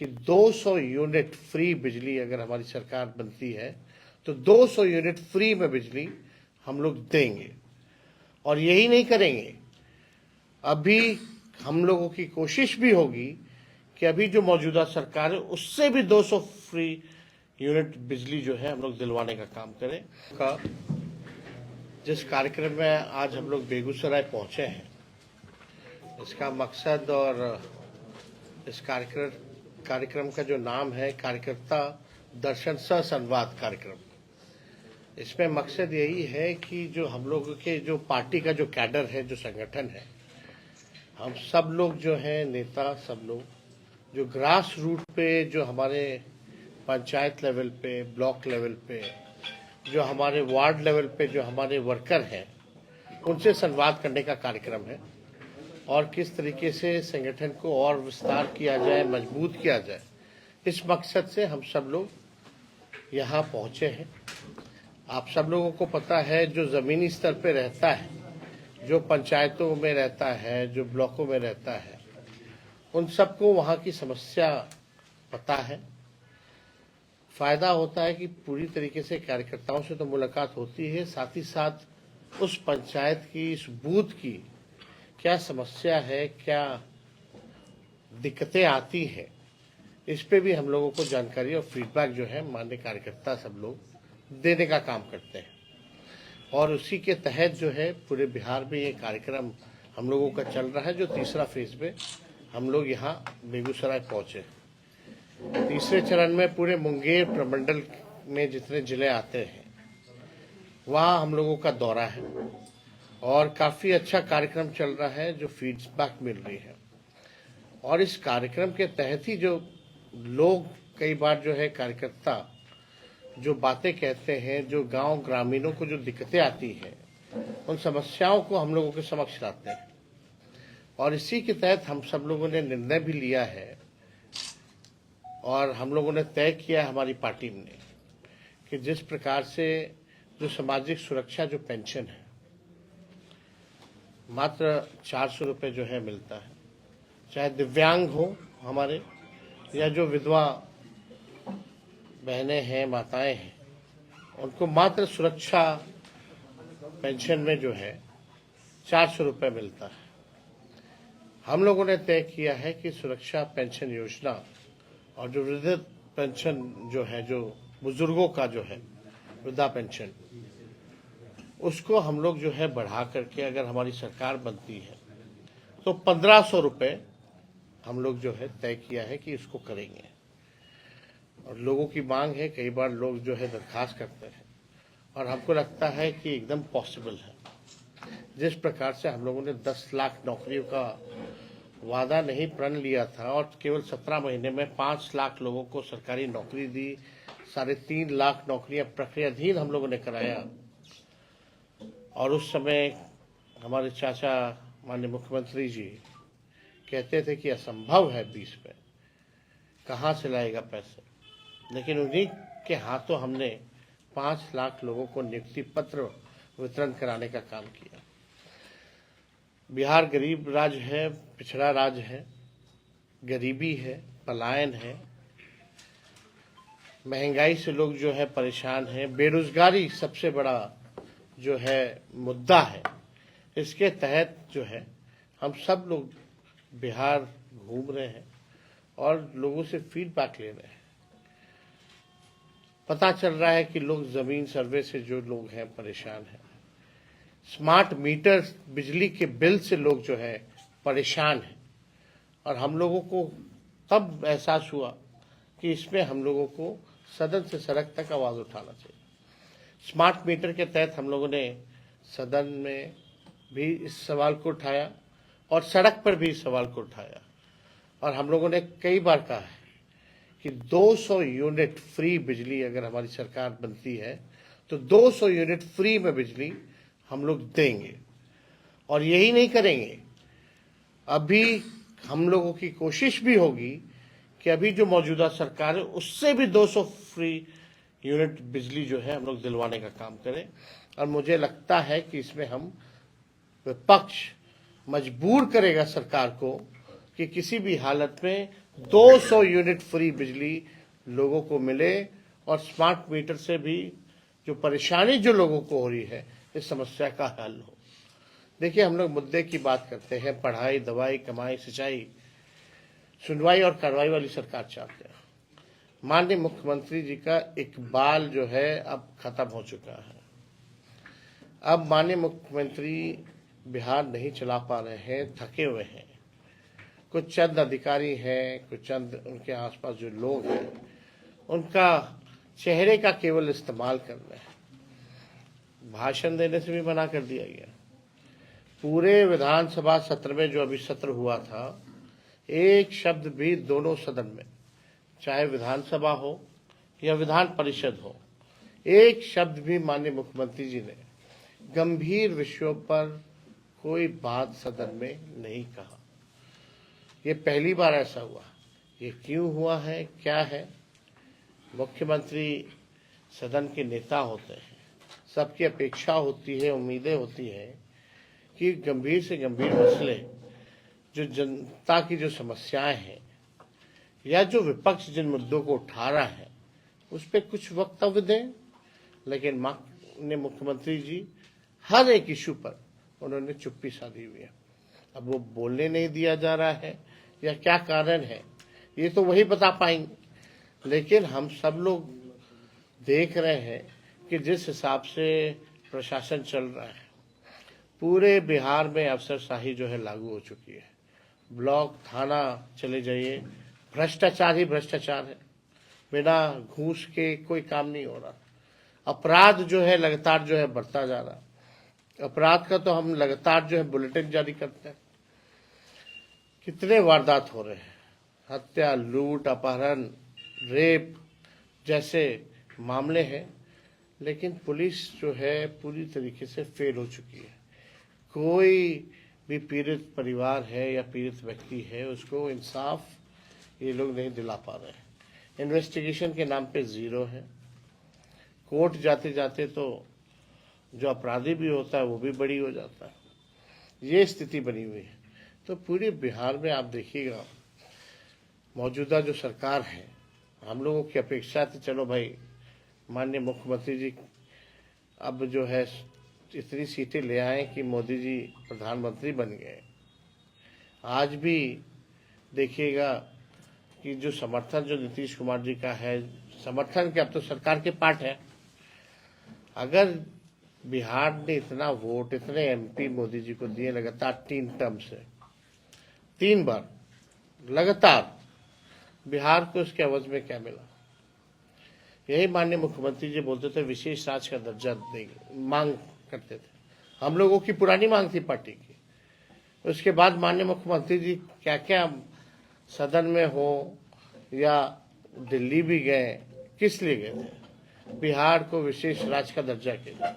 कि 200 unit free बिजली अगर हमारी सरकार बनती है तो 200 यूनिट फ्री में बिजली हम लोग देंगे। और यही नहीं करेंगे, अभी हम लोगों की कोशिश भी होगी कि अभी जो मौजूदा सरकार है उससे भी 200 फ्री यूनिट बिजली जो है हम लोग दिलवाने का काम करें। जिस कार्यक्रम में आज हम लोग बेगूसराय पहुंचे हैं, इसका मकसद और इस कार्यक्रम का जो नाम है कार्यकर्ता दर्शन सह संवाद कार्यक्रम। इसमें मकसद यही है कि जो हम लोगों के जो पार्टी का जो कैडर है, जो संगठन है, हम सब लोग जो हैं नेता, सब लोग जो ग्रास रूट पे, जो हमारे पंचायत लेवल पे, ब्लॉक लेवल पे, जो हमारे वार्ड लेवल पे जो हमारे वर्कर हैं, उनसे संवाद करने का कार्यक्रम है। और किस तरीके से संगठन को और विस्तार किया जाए, मजबूत किया जाए, इस मकसद से हम सब लोग यहाँ पहुँचे हैं। आप सब लोगों को पता है, जो ज़मीनी स्तर पे रहता है, जो पंचायतों में रहता है, जो ब्लॉकों में रहता है, उन सबको वहाँ की समस्या पता है। फायदा होता है कि पूरी तरीके से कार्यकर्ताओं से तो मुलाकात होती है, साथ ही साथ उस पंचायत की, इस बूथ की क्या समस्या है, क्या दिक्कतें आती हैं, इस पे भी हम लोगों को जानकारी और फीडबैक जो है माननीय कार्यकर्ता सब लोग देने का काम करते हैं। और उसी के तहत जो है पूरे बिहार में ये कार्यक्रम हम लोगों का चल रहा है। जो तीसरा फेज में हम लोग यहाँ बेगूसराय पहुँचे। तीसरे चरण में पूरे मुंगेर प्रमंडल में जितने जिले आते हैं वहाँ हम लोगों का दौरा है और काफ़ी अच्छा कार्यक्रम चल रहा है, जो फीडबैक मिल रही है। और इस कार्यक्रम के तहत ही जो लोग कई बार जो है कार्यकर्ता जो बातें कहते हैं, जो गांव ग्रामीणों को जो दिक्कतें आती हैं, उन समस्याओं को हम लोगों के समक्ष लाते हैं। और इसी के तहत हम सब लोगों ने निर्णय भी लिया है और हम लोगों ने तय किया हमारी पार्टी ने कि जिस प्रकार से जो सामाजिक सुरक्षा जो पेंशन है मात्र 400 रुपये जो है मिलता है, चाहे दिव्यांग हो हमारे या जो विधवा बहनें हैं, माताएं हैं, उनको मात्र सुरक्षा पेंशन में जो है 400 रुपये मिलता है। हम लोगों ने तय किया है कि सुरक्षा पेंशन योजना और जो वृद्ध पेंशन जो है, जो बुजुर्गों का जो है वृद्धा पेंशन, उसको हम लोग जो है बढ़ा करके अगर हमारी सरकार बनती है तो 1500 रुपये हम लोग जो है तय किया है कि इसको करेंगे। और लोगों की मांग है, कई बार लोग जो है दरखास्त करते हैं और हमको लगता है कि एकदम पॉसिबल है। जिस प्रकार से हम लोगों ने 10 लाख नौकरियों का वादा नहीं प्रण लिया था और केवल 17 महीने में 5 लाख लोगों को सरकारी नौकरी दी, 3.5 लाख नौकरियां प्रक्रियाधीन हम लोगों ने कराया। और उस समय हमारे चाचा माननीय मुख्यमंत्री जी कहते थे कि असंभव है 20 में, कहाँ से लाएगा पैसे। लेकिन उन्हीं के हाथों हमने 5 लाख लोगों को नियुक्ति पत्र वितरण कराने का काम किया। बिहार गरीब राज्य है, पिछड़ा राज्य है, गरीबी है, पलायन है, महंगाई से लोग जो है परेशान हैं, बेरोजगारी सबसे बड़ा जो है मुद्दा है। इसके तहत जो है हम सब लोग बिहार घूम रहे हैं और लोगों से फीडबैक ले रहे हैं। पता चल रहा है कि लोग जमीन सर्वे से जो लोग हैं परेशान हैं, स्मार्ट मीटर बिजली के बिल से लोग जो है परेशान हैं। और हम लोगों को तब एहसास हुआ कि इसमें हम लोगों को सदन से सड़क तक आवाज़ उठाना चाहिए। स्मार्ट मीटर के तहत हम लोगों ने सदन में भी इस सवाल को उठाया और सड़क पर भी इस सवाल को उठाया। और हम लोगों ने कई बार कहा है कि 200 यूनिट फ्री बिजली अगर हमारी सरकार बनती है तो 200 यूनिट फ्री में बिजली हम लोग देंगे। और यही नहीं करेंगे, अभी हम लोगों की कोशिश भी होगी कि अभी जो मौजूदा सरकार है उससे भी 200 फ्री यूनिट बिजली जो है हम लोग दिलवाने का काम करें। और मुझे लगता है कि इसमें हम विपक्ष मजबूर करेगा सरकार को कि किसी भी हालत में 200 यूनिट फ्री बिजली लोगों को मिले और स्मार्ट मीटर से भी जो परेशानी जो लोगों को हो रही है इस समस्या का हल हो। देखिए, हम लोग मुद्दे की बात करते हैं, पढ़ाई, दवाई, कमाई, सिंचाई, सुनवाई और कार्रवाई वाली सरकार चाहते हैं। माननीय मुख्यमंत्री जी का इकबाल जो है अब खत्म हो चुका है। अब माननीय मुख्यमंत्री बिहार नहीं चला पा रहे हैं, थके हुए हैं। कुछ चंद अधिकारी हैं, कुछ चंद उनके आसपास जो लोग हैं, उनका चेहरे का केवल इस्तेमाल कर रहे हैं। भाषण देने से भी मना कर दिया गया। पूरे विधानसभा सत्र में जो अभी सत्र हुआ था, एक शब्द भी दोनों सदन में, चाहे विधानसभा हो या विधान परिषद हो, एक शब्द भी माननीय मुख्यमंत्री जी ने गंभीर विषयों पर कोई बात सदन में नहीं कहा। ये पहली बार ऐसा हुआ। ये क्यों हुआ है, क्या है? मुख्यमंत्री सदन के नेता होते हैं, सबकी अपेक्षा होती है, उम्मीदें होती है कि गंभीर से गंभीर मसले, जो जनता की जो समस्याएं हैं या जो विपक्ष जिन मुद्दों को उठा रहा है उस पर कुछ वक्तव्य दें। लेकिन माननीय मुख्यमंत्री जी हर एक इशू पर उन्होंने चुप्पी साधी हुई है। अब वो बोलने नहीं दिया जा रहा है या क्या कारण है, ये तो वही बता पाएंगे। लेकिन हम सब लोग देख रहे हैं कि जिस हिसाब से प्रशासन चल रहा है, पूरे बिहार में अफसरशाही जो है लागू हो चुकी है। ब्लॉक, थाना चले जाइए, भ्रष्टाचार ही भ्रष्टाचार है। बिना घूस के कोई काम नहीं हो रहा। अपराध जो है लगातार जो है बढ़ता जा रहा। अपराध का तो हम लगातार जो है बुलेटिन जारी करते हैं। कितने वारदात हो रहे हैं, हत्या, लूट, अपहरण, रेप जैसे मामले हैं, लेकिन पुलिस जो है पूरी तरीके से फेल हो चुकी है। कोई भी पीड़ित परिवार है या पीड़ित व्यक्ति है, उसको इंसाफ ये लोग नहीं दिला पा रहे हैं। इन्वेस्टिगेशन के नाम पे जीरो है। कोर्ट जाते जाते तो जो अपराधी भी होता है वो भी बड़ी हो जाता है। ये स्थिति बनी हुई है। तो पूरे बिहार में आप देखिएगा, मौजूदा जो सरकार है, हम लोगों की अपेक्षा थी चलो भाई माननीय मुख्यमंत्री जी अब जो है इतनी सीटें ले आए कि मोदी जी प्रधानमंत्री बन गए। आज भी देखिएगा कि जो समर्थन जो नीतीश कुमार जी का है, समर्थन के अब तो सरकार के पार्ट है। अगर बिहार ने इतना वोट, इतने एमपी मोदी जी को दिए लगातार 3 टर्म से, 3 बार लगातार, बिहार को उसके एवज में क्या मिला? यही माननीय मुख्यमंत्री जी बोलते थे विशेष राज्य का दर्जा देंगे, मांग करते थे। हम लोगों की पुरानी मांग थी पार्टी की। उसके बाद माननीय मुख्यमंत्री जी क्या क्या सदन में हो या दिल्ली भी गए, किस लिए गए थे? बिहार को विशेष राज्य का दर्जा के लिए।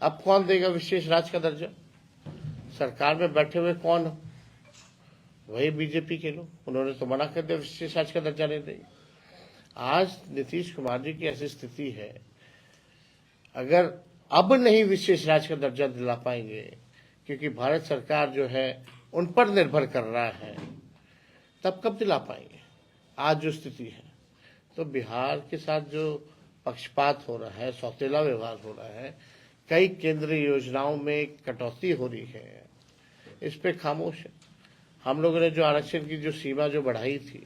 अब कौन देगा विशेष राज्य का दर्जा? सरकार में बैठे हुए कौन हो? वही बीजेपी के लोग। उन्होंने तो मना कर दिया, विशेष राज्य का दर्जा नहीं देंगे। आज नीतीश कुमार जी की ऐसी स्थिति है, अगर अब नहीं विशेष राज्य का दर्जा दिला पाएंगे, क्योंकि भारत सरकार जो है उन पर निर्भर कर रहा है, तब कब दिला पाएंगे? आज जो स्थिति है, तो बिहार के साथ जो पक्षपात हो रहा है, सौतेला व्यवहार हो रहा है, कई केंद्रीय योजनाओं में कटौती हो रही है, इस पे खामोश है। हम लोगों ने जो आरक्षण की जो सीमा जो बढ़ाई थी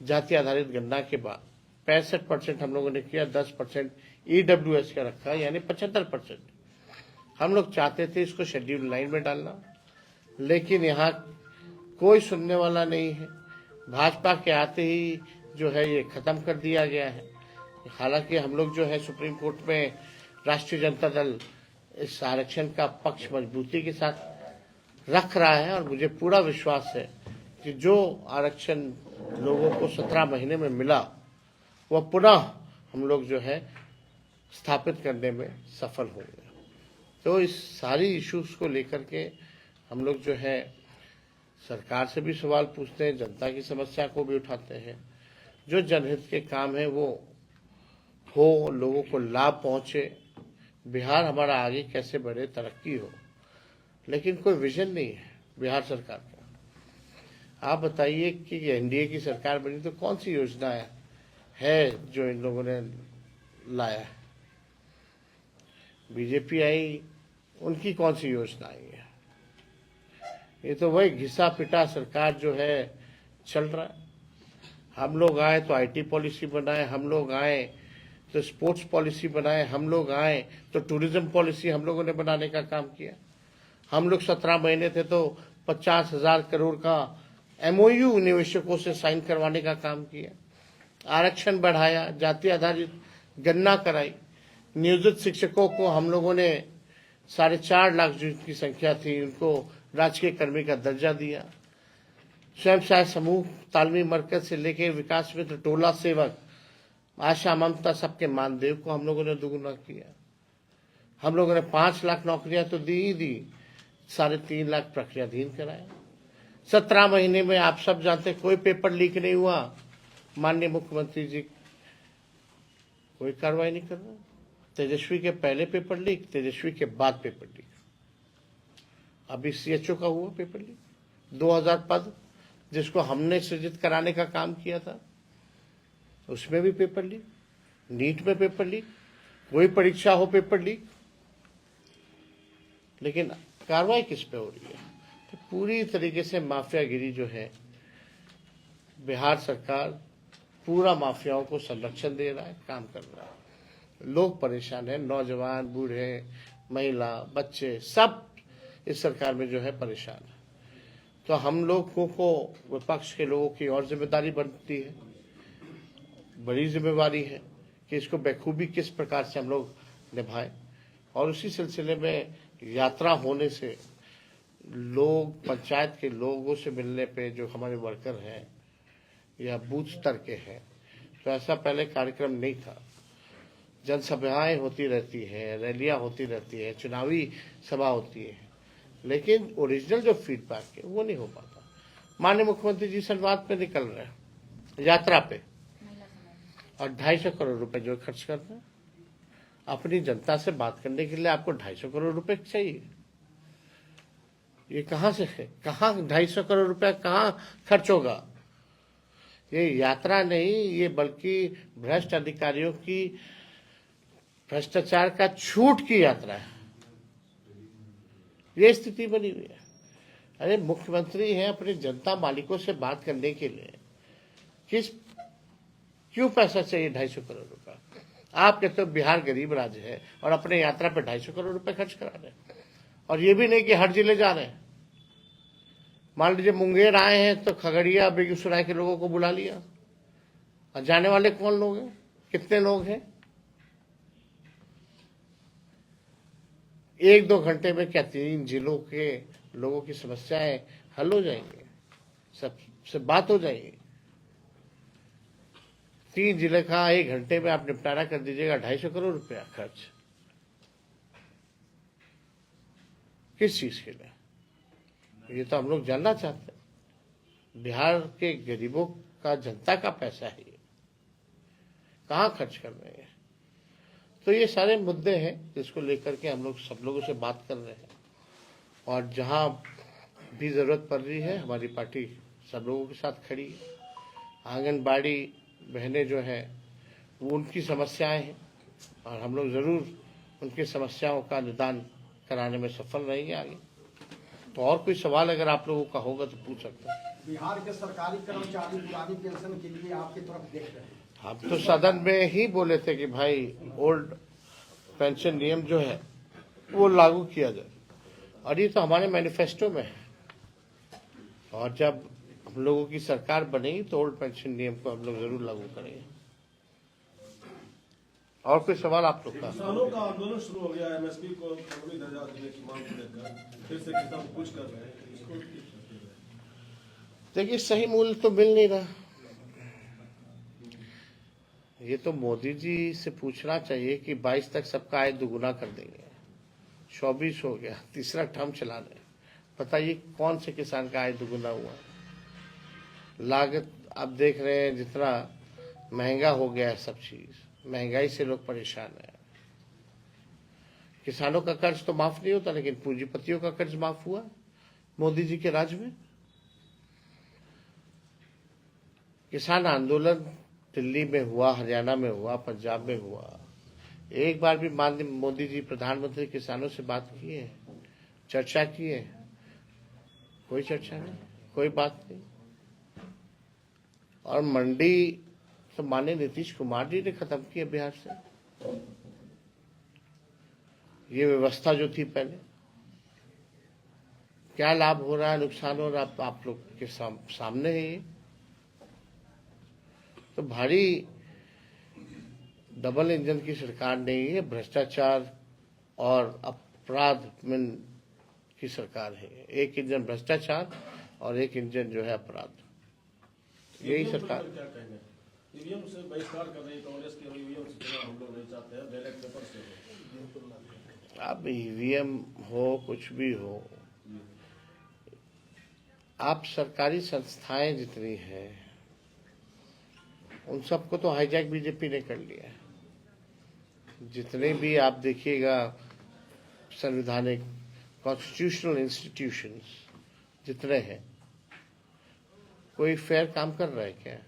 जाति आधारित गणना के बाद 65% हम लोगों ने किया, 10% EWS का रखा, यानी 75%। हम लोग चाहते थे इसको शेड्यूल 9 में डालना, लेकिन यहाँ कोई सुनने वाला नहीं है। भाजपा के आते ही जो है ये खत्म कर दिया गया है। हालांकि हम लोग जो है सुप्रीम कोर्ट में राष्ट्रीय जनता दल इस आरक्षण का पक्ष मजबूती के साथ रख रहा है, और मुझे पूरा विश्वास है कि जो आरक्षण लोगों को 17 महीने में मिला, वह पुनः हम लोग जो है स्थापित करने में सफल होंगे। तो इस सारी इश्यूज को लेकर के हम लोग जो है सरकार से भी सवाल पूछते हैं, जनता की समस्या को भी उठाते हैं। जो जनहित के काम है वो हो, लोगों को लाभ पहुंचे, बिहार हमारा आगे कैसे बढ़े, तरक्की हो, लेकिन कोई विजन नहीं है बिहार सरकार का। आप बताइए कि एनडीए की सरकार बनी तो कौन सी योजना है जो इन लोगों ने लाया है? बीजेपी आई, उनकी कौन सी योजना आई है? ये तो वही घिसा पिटा सरकार जो है चल रहा है। हम लोग आए तो आईटी पॉलिसी बनाए, हम लोग आए तो स्पोर्ट्स पॉलिसी बनाए, हम लोग आए तो टूरिज्म पॉलिसी हम लोगों ने बनाने का काम किया। हम लोग 17 महीने थे तो 50,000 करोड़ का एमओयू निवेशकों से साइन करवाने का काम किया। आरक्षण बढ़ाया, जाति आधारित गणना कराई, नियोजित शिक्षकों को हम लोगों ने 4.5 लाख जिनकी संख्या थी उनको राजकीय कर्मी का दर्जा दिया। स्वयं सहायता समूह, तालमी मरकज से लेकर विकास मित्र, टोला सेवक, आशा, ममता, सबके मानदेव को हम लोगों ने दुगुना किया। हम लोगों ने 5 लाख नौकरियां तो दी ही दी, 3.5 लाख प्रक्रियाधीन कराए। 17 महीने में आप सब जानते कोई पेपर लीक नहीं हुआ। माननीय मुख्यमंत्री जी कोई कार्रवाई नहीं कर रहा। तेजस्वी के पहले पेपर लीक, तेजस्वी के बाद पेपर लीक। अभी सीएचओ का हुआ पेपर लीक, 2000 पद जिसको हमने सृजित कराने का काम किया था, उसमें भी पेपर लीक। नीट में पेपर लीक, कोई परीक्षा हो पेपर लीक। लेकिन कार्रवाई किस पे हो रही है? तो पूरी तरीके से माफियागिरी जो है, बिहार सरकार पूरा माफियाओं को संरक्षण दे रहा है, काम कर रहा है। लोग परेशान हैं, नौजवान, बूढ़े, महिला, बच्चे, सब इस सरकार में जो है परेशान है। तो हम लोगों को, विपक्ष के लोगों की और जिम्मेदारी बनती है, बड़ी जिम्मेवारी है कि इसको बखूबी किस प्रकार से हम लोग निभाएं। और उसी सिलसिले में यात्रा होने से लोग, पंचायत के लोगों से मिलने पे जो हमारे वर्कर हैं या बूथ स्तर के हैं, तो ऐसा पहले कार्यक्रम नहीं था। जनसभाएं होती रहती है, रैलियां होती रहती है, चुनावी सभा होती है, लेकिन ओरिजिनल जो फीडबैक है वो नहीं हो पाता। माननीय मुख्यमंत्री जी संवाद पे निकल रहे हैं, यात्रा पे, और 250 करोड़ रुपए जो खर्च कर रहे हैं। अपनी जनता से बात करने के लिए आपको 250 करोड़ रुपए चाहिए? ये कहां से है? कहां 250 करोड़ रुपया कहां खर्च होगा? ये यात्रा नहीं, ये बल्कि भ्रष्ट अधिकारियों की, भ्रष्टाचार का छूट की यात्रा है। ये स्थिति बनी हुई है। अरे मुख्यमंत्री हैं, अपनी जनता मालिकों से बात करने के लिए क्यों पैसा चाहिए 250 करोड़ रुपया? आप कहते हो बिहार गरीब राज्य है और अपने यात्रा पे 250 करोड़ रुपए खर्च करा रहे हैं। और ये भी नहीं कि हर जिले जा रहे हैं। मान लीजिए मुंगेर आए हैं तो खगड़िया, बेगूसराय के लोगों को बुला लिया, और जाने वाले कौन लोग हैं? कितने लोग हैं? 1-2 घंटे में क्या 3 जिलों के लोगों की समस्याएं हल हो जाएंगे? सबसे बात हो जाएगी। 3 जिले का 1 घंटे में आप निपटारा कर दीजिएगा, 250 करोड़ रुपया खर्च किस चीज के लिए? ये तो हम लोग जानना चाहते हैं। बिहार के गरीबों का, जनता का पैसा है, ये कहाँ खर्च कर रहे हैं? तो ये सारे मुद्दे हैं जिसको लेकर के हम लोग सब लोगों से बात कर रहे हैं। और जहां भी जरूरत पड़ रही है, हमारी पार्टी सब लोगों के साथ खड़ी है। आंगनबाड़ी बहनें जो हैं, वो उनकी समस्याएं हैं, और हम लोग जरूर उनकी समस्याओं का निदान कराने में सफल रहेंगे आगे। तो और कोई सवाल अगर आप लोगों का होगा तो पूछ सकते हैं। बिहार के सरकारी कर्मचारी पुरानी पेंशन के लिए आपकी तरफ देख रहे हैं। हम तो सदन में ही बोले थे कि भाई ओल्ड पेंशन नियम जो है वो लागू किया जाए, और ये तो हमारे मैनिफेस्टो में है। और जब हम लोगों की सरकार बनेगी तो ओल्ड पेंशन नियम को हम लोग जरूर लागू करेंगे। और कोई सवाल आप लोग का? किसानों का आंदोलन शुरू हो गया है, एमएसपी को कानूनी दर्जा देने की मांग को लेकर फिर से किसान कुछ कर रहे हैं, इसको देखिए, सही मूल्य तो मिल नहीं रहा। ये तो मोदी जी से पूछना चाहिए कि 22 तक सबका आय दुगुना कर देंगे, 24 हो गया, तीसरा टर्म चला रहे। बताइए कौन से किसान का आय दुगुना हुआ? लागत आप देख रहे हैं, जितना महंगा हो गया है सब चीज, महंगाई से लोग परेशान हैं। किसानों का कर्ज तो माफ नहीं होता, लेकिन पूंजीपतियों का कर्ज माफ हुआ मोदी जी के राज में। किसान आंदोलन दिल्ली में हुआ, हरियाणा में हुआ, पंजाब में हुआ, एक बार भी माननीय मोदी जी प्रधानमंत्री किसानों से बात किए, चर्चा किए? कोई चर्चा नहीं, कोई बात नहीं। और मंडी तो माननीय नीतीश कुमार जी ने खत्म किया बिहार से, ये व्यवस्था जो थी पहले। क्या लाभ हो रहा है, नुकसान हो रहा है, आप लोग के सामने है ये। तो भारी डबल इंजन की सरकार नहीं है, भ्रष्टाचार और अपराध में की सरकार है। एक इंजन भ्रष्टाचार और एक इंजन जो है अपराध, यही सरकार। क्या कहेंगे? ईवीएम से बहिष्कार कर रही कांग्रेस के, ईवीएम से चुनाव हम लोग नहीं चाहते हैं, बैलेट पेपर से। अब ईवीएम हो कुछ भी हो, आप सरकारी संस्थाएं जितनी हैं उन सबको तो हाईजैक बीजेपी ने कर लिया है। जितने भी आप देखिएगा संवैधानिक कॉन्स्टिट्यूशनल इंस्टीट्यूशंस जितने हैं, कोई फेयर काम कर रहा है क्या?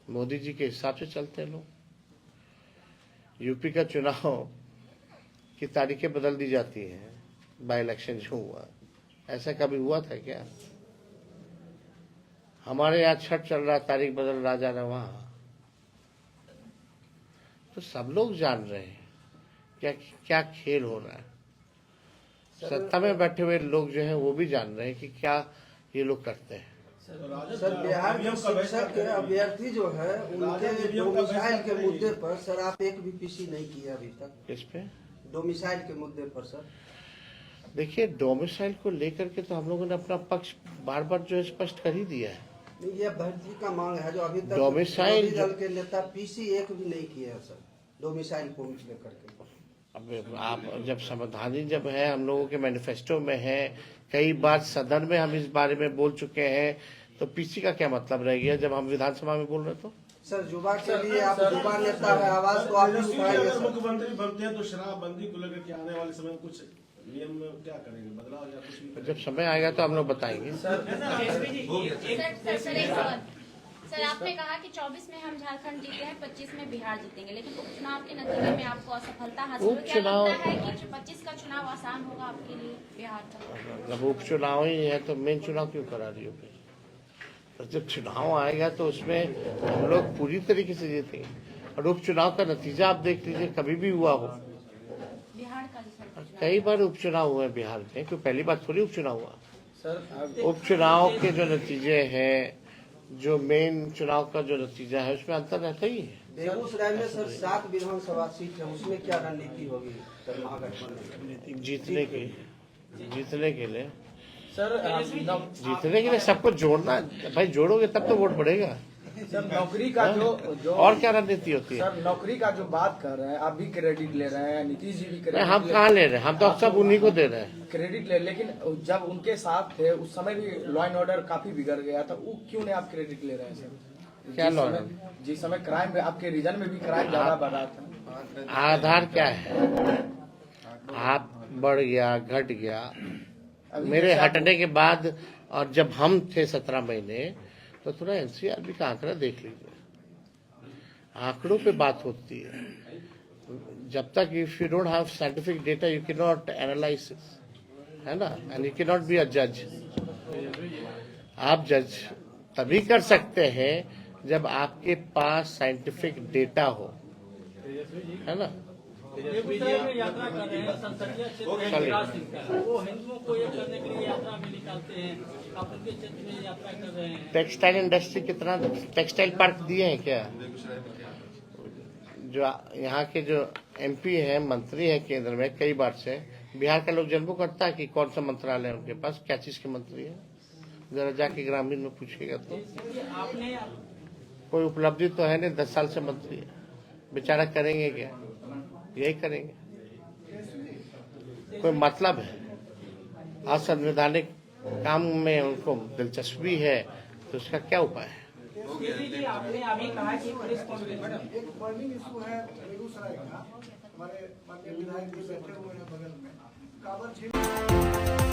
मोदी जी के हिसाब से चलते हैं लोग। यूपी का चुनाव की तारीखें बदल दी जाती हैं, बाई इलेक्शन जो हुआ, ऐसा कभी हुआ था क्या? हमारे यहाँ छठ चल रहा, तारीख बदल रहा जा रहा वहां। तो सब लोग जान रहे हैं क्या क्या खेल हो रहा है। सत्ता में बैठे हुए लोग जो हैं वो भी जान रहे हैं कि क्या ये लोग करते हैं। सर बिहार के शिक्षक अभ्यर्थी जो है उनके डोमिसाइल के मुद्दे पर सर आप एक भी पीसी नहीं किया अभी तक। किस पे? डोमिसाइल के मुद्दे पर सर। देखिए, डोमिसाइल को लेकर के तो हम लोगों ने अपना पक्ष बार बार जो है स्पष्ट कर ही दिया है। ये अभ्यर्थी का मांग है जो अभी तक डोमिसाइल विरोधी दल के नेता पीसी एक भी नहीं किया है सर, डोमिसाइल को लेकर के। अब आप जब संवैधानिक जब है, हम लोगों के मैनिफेस्टो में है, कई बार सदन में हम इस बारे में बोल चुके हैं, तो पीसी का क्या मतलब रह गया जब हम विधानसभा में बोल रहे तो? सर युवा के लिए आप युवा नेता है, आवाज तो आप ही उठाएंगे सर। मुख्यमंत्री बनते हैं तो शराबबंदी को लेकर के आने वाले समय में कुछ नियम में क्या करेंगे, बदलाव या कुछ भी? जब समय आएगा तो हम लोग बताएंगे। सर आपने कहा कि 24 में हम झारखंड जीते हैं, 25 में बिहार जीतेंगे, लेकिन उपचुनाव के नतीजे में आपको असफलता हासिल हुई। क्या लगता है कि 25 का चुनाव आसान होगा आपके लिए बिहार का? जब उपचुनाव ही है तो मेन चुनाव क्यों करा रही हो? तो जब चुनाव आएगा तो उसमें हम लोग पूरी तरीके से जीतेंगे। और उपचुनाव का नतीजा आप देख लीजिए, कभी भी हुआ हो। बिहार का कई बार उपचुनाव हुए बिहार में, क्यों पहली बार थोड़ी उपचुनाव हुआ। उपचुनाव के जो नतीजे हैं, जो मेन चुनाव का जो नतीजा है, उसमें अंतर रहता ही है। बेगूसराय में सर 7 विधानसभा सीट है, उसमें क्या रणनीति होगी सर महागठबंधन जीतने के लिए? सर जीतने के लिए सबको जोड़ना भाई, जोड़ोगे तब तो वोट बढ़ेगा। सर नौकरी का जो और क्या रणनीति होती है? सर नौकरी का जो बात कर रहे हैं, आप भी क्रेडिट ले रहे हैं, नीतीश जी भी क्रेडिट हम कहाँ ले रहे हैं? हम तो सब उन्हीं को दे रहे हैं क्रेडिट ले, लेकिन जब उनके साथ थे उस समय भी लॉ एंड ऑर्डर काफी बिगड़ गया था, वो क्यों नहीं आप क्रेडिट ले रहे हैं सर? क्या लॉ? जिस समय क्राइम आपके रीजन में भी क्राइम ज्यादा बढ़ा था। आधार क्या है? आप बढ़ गया, घट गया, मेरे हटने के बाद, और जब हम थे 17 महीने, तो थोड़ा एनसीआरबी का आंकड़ा देख लीजिए। आंकड़ों पे बात होती है। जब तक if you don't have scientific data you can not analyse, है ना, and you can not be a जज। आप जज तभी कर सकते हैं जब आपके पास साइंटिफिक डेटा हो, है ना। बेगूसराय में यात्रा कर रहे हैं, संसदीय क्षेत्र विकास वो हिंदुओं को एक करने के लिए यात्रा में निकालते हैं, आप उनके क्षेत्र में यात्रा कर रहे हैं। टेक्सटाइल इंडस्ट्री कितना टेक्सटाइल पार्क दिए हैं क्या? जो यहाँ के जो एमपी हैं, मंत्री हैं केंद्र में कई बार से, बिहार का लोग जन्म करता है कि कौन सा मंत्रालय है उनके पास, क्या चीज के मंत्री है? जरा जाके ग्रामीण में पूछिएगा तो आपने कोई उपलब्धि तो है नहीं, 10 साल से मंत्री है, बेचारा करेंगे क्या? यही करेंगे। कोई मतलब है? असंवैधानिक काम में उनको दिलचस्पी है तो उसका क्या उपाय है? आपने अभी कहा कि प्रेस कॉन्फ्रेंस एक बर्निंग इशू है बेगूसराय का, हमारे माननीय विधायक जी बैठे हुए हैं बगल में, कांवर झील